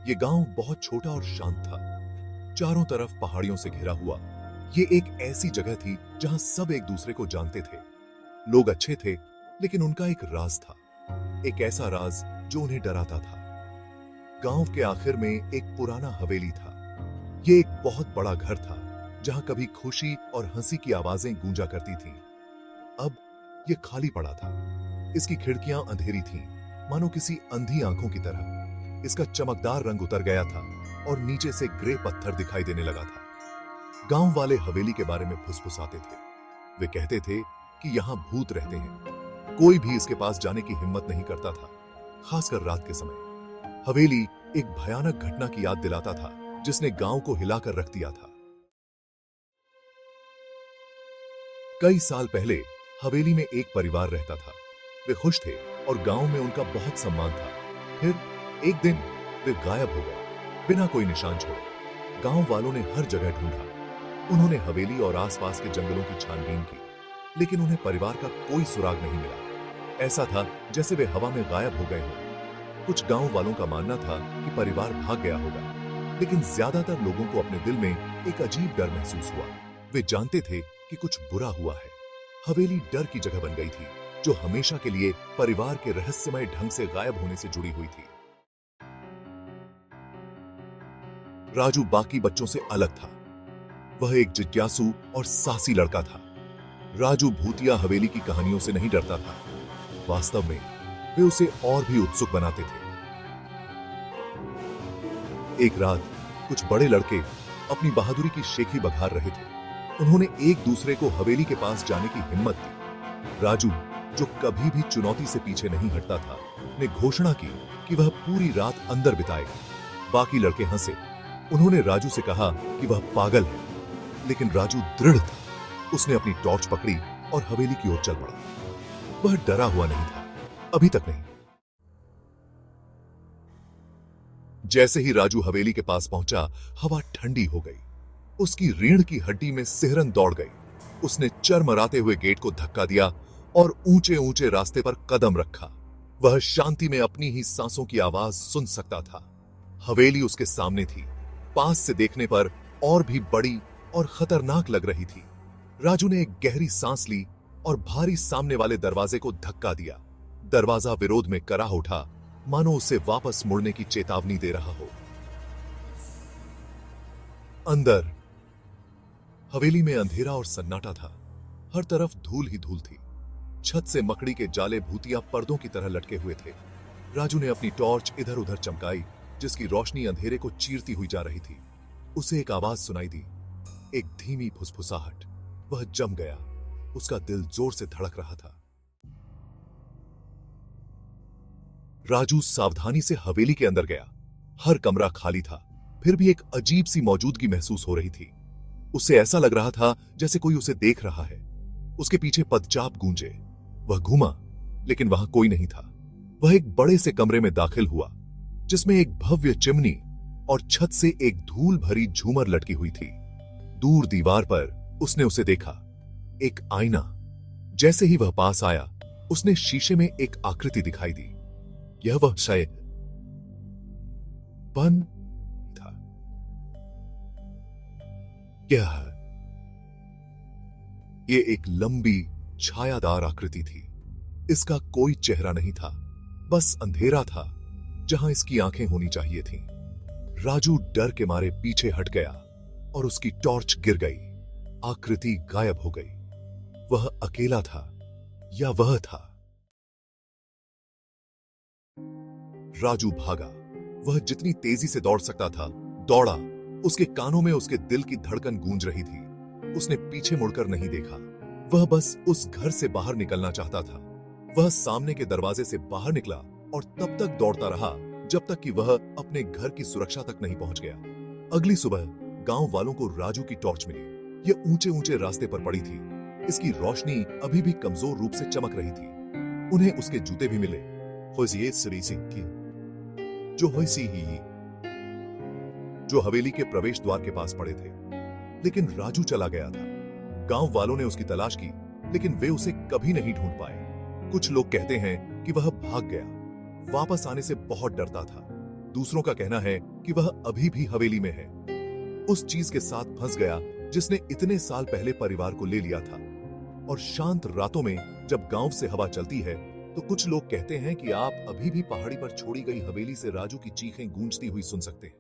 ये गांव बहुत छोटा और शांत था, चारों तरफ पहाड़ियों से घिरा हुआ। ये एक ऐसी जगह थी जहां सब एक दूसरे को जानते थे। लोग अच्छे थे, लेकिन उनका एक राज था, एक ऐसा राज जो उन्हें डराता था। गांव के आखिर में एक पुराना हवेली था। ये एक बहुत बड़ा घर था, जहां कभी खुशी और हंसी की आवाजें गूंजा करती थीं। अब ये खाली पड़ा था। इसकी खिड़कियां अंधेरी थीं, मानो किसी अंधी आंखों की तरह। इसका चमकदार रंग उतर गया था और नीचे से ग्रे पत्थर दिखाई देने लगा था। गांव वाले हवेली के बारे में फुसफुसाते थे। वे कहते थे कि यहां भूत रहते हैं। कोई भी इसके पास जाने की हिम्मत नहीं करता था, खासकर रात के समय। हवेली एक भयानक घटना की याद दिलाता था, जिसने गांव को हिलाकर रख दिया था। कई साल पहले हवेली में एक परिवार रहता था। वे खुश थे और गांव में उनका बहुत सम्मान था। फिर एक दिन वे गायब हो गए, बिना कोई निशान छोड़े। गांव वालों ने हर जगह ढूंढा। उन्होंने हवेली और आसपास के जंगलों की छानबीन की, लेकिन उन्हें परिवार का कोई सुराग नहीं मिला। ऐसा था जैसे वे हवा में गायब हो गए हों। कुछ गांव वालों का मानना था कि परिवार भाग गया होगा, लेकिन ज्यादातर लोगों को अपने दिल में एक अजीब डर महसूस हुआ। वे जानते थे कि कुछ बुरा हुआ है। हवेली डर की जगह बन गई थी, जो हमेशा के लिए परिवार के रहस्यमय ढंग से गायब होने से जुड़ी हुई थी। राजू बाकी बच्चों से अलग था। वह एक जिज्ञासु और साहसी लड़का था। राजू भूतिया हवेली की कहानियों से नहीं डरता था। वास्तव में वे उसे और भी उत्सुक बनाते थे। एक रात कुछ बड़े लड़के अपनी बहादुरी की शेखी बघार रहे थे। उन्होंने एक दूसरे को हवेली के पास जाने की हिम्मत दी। राजू, जो कभी भी चुनौती से पीछे नहीं हटता था, ने घोषणा की कि वह पूरी रात अंदर बिताएगा। बाकी लड़के हंसे। उन्होंने राजू से कहा कि वह पागल है, लेकिन राजू दृढ़ था। उसने अपनी टॉर्च पकड़ी और हवेली की ओर चल पड़ा। वह डरा हुआ नहीं था, अभी तक नहीं। जैसे ही राजू हवेली के पास पहुंचा, हवा ठंडी हो गई। उसकी रीढ़ की हड्डी में सिहरन दौड़ गई। उसने चरमराते हुए गेट को धक्का दिया और ऊंचे ऊंचे रास्ते पर कदम रखा। वह शांति में अपनी ही सांसों की आवाज सुन सकता था। हवेली उसके सामने थी, पास से देखने पर और भी बड़ी और खतरनाक लग रही थी। राजू ने एक गहरी सांस ली और भारी सामने वाले दरवाजे को धक्का दिया। दरवाजा विरोध में कराह उठा, मानो उसे वापस मुड़ने की चेतावनी दे रहा हो। अंदर हवेली में अंधेरा और सन्नाटा था। हर तरफ धूल ही धूल थी। छत से मकड़ी के जाले भूतिया पर्दों की तरह लटके हुए थे। राजू ने अपनी टॉर्च इधर उधर चमकाई, जिसकी रोशनी अंधेरे को चीरती हुई जा रही थी। उसे एक आवाज सुनाई दी, एक धीमी फुसफुसाहट। वह जम गया। उसका दिल जोर से धड़क रहा था। राजू सावधानी से हवेली के अंदर गया। हर कमरा खाली था, फिर भी एक अजीब सी मौजूदगी महसूस हो रही थी। उसे ऐसा लग रहा था जैसे कोई उसे देख रहा है। उसके पीछे पदचाप गूंजे। वह घूमा, लेकिन वहां कोई नहीं था। वह एक बड़े से कमरे में दाखिल हुआ, जिसमें एक भव्य चिमनी और छत से एक धूल भरी झूमर लटकी हुई थी। दूर दीवार पर उसने उसे देखा, एक आईना। जैसे ही वह पास आया, उसने शीशे में एक आकृति दिखाई दी। यह वह शायद बन था। ये एक लंबी छायादार आकृति थी। इसका कोई चेहरा नहीं था, बस अंधेरा था जहां इसकी आंखें होनी चाहिए थीं। राजू डर के मारे पीछे हट गया और उसकी टॉर्च गिर गई। आकृति गायब हो गई। वह अकेला था या वह था? राजू भागा। वह जितनी तेजी से दौड़ सकता था, दौड़ा। उसके कानों में उसके दिल की धड़कन गूंज रही थी। उसने पीछे मुड़कर नहीं देखा। वह बस उस घर से बाहर निकलना चाहता था। वह सामने के दरवाजे से बाहर निकला और तब तक दौड़ता रहा जब तक कि वह अपने घर की सुरक्षा तक नहीं पहुंच गया। अगली सुबह गांव वालों को राजू की टॉर्च मिली। यह ऊंचे ऊंचे रास्ते पर पड़ी थी। इसकी रोशनी अभी भी कमजोर रूप से चमक रही थी। उन्हें उसके जूते भी मिले, जो हवेली के प्रवेश द्वार के पास पड़े थे। लेकिन राजू चला गया था। गांव वालों ने उसकी तलाश की, लेकिन वे उसे कभी नहीं ढूंढ पाए। कुछ लोग कहते हैं कि वह भाग गया, वापस आने से बहुत डरता था। दूसरों का कहना है कि वह अभी भी हवेली में है, उस चीज के साथ फंस गया जिसने इतने साल पहले परिवार को ले लिया था। और शांत रातों में जब गांव से हवा चलती है तो कुछ लोग कहते हैं कि आप अभी भी पहाड़ी पर छोड़ी गई हवेली से राजू की चीखें गूंजती हुई सुन सकते हैं।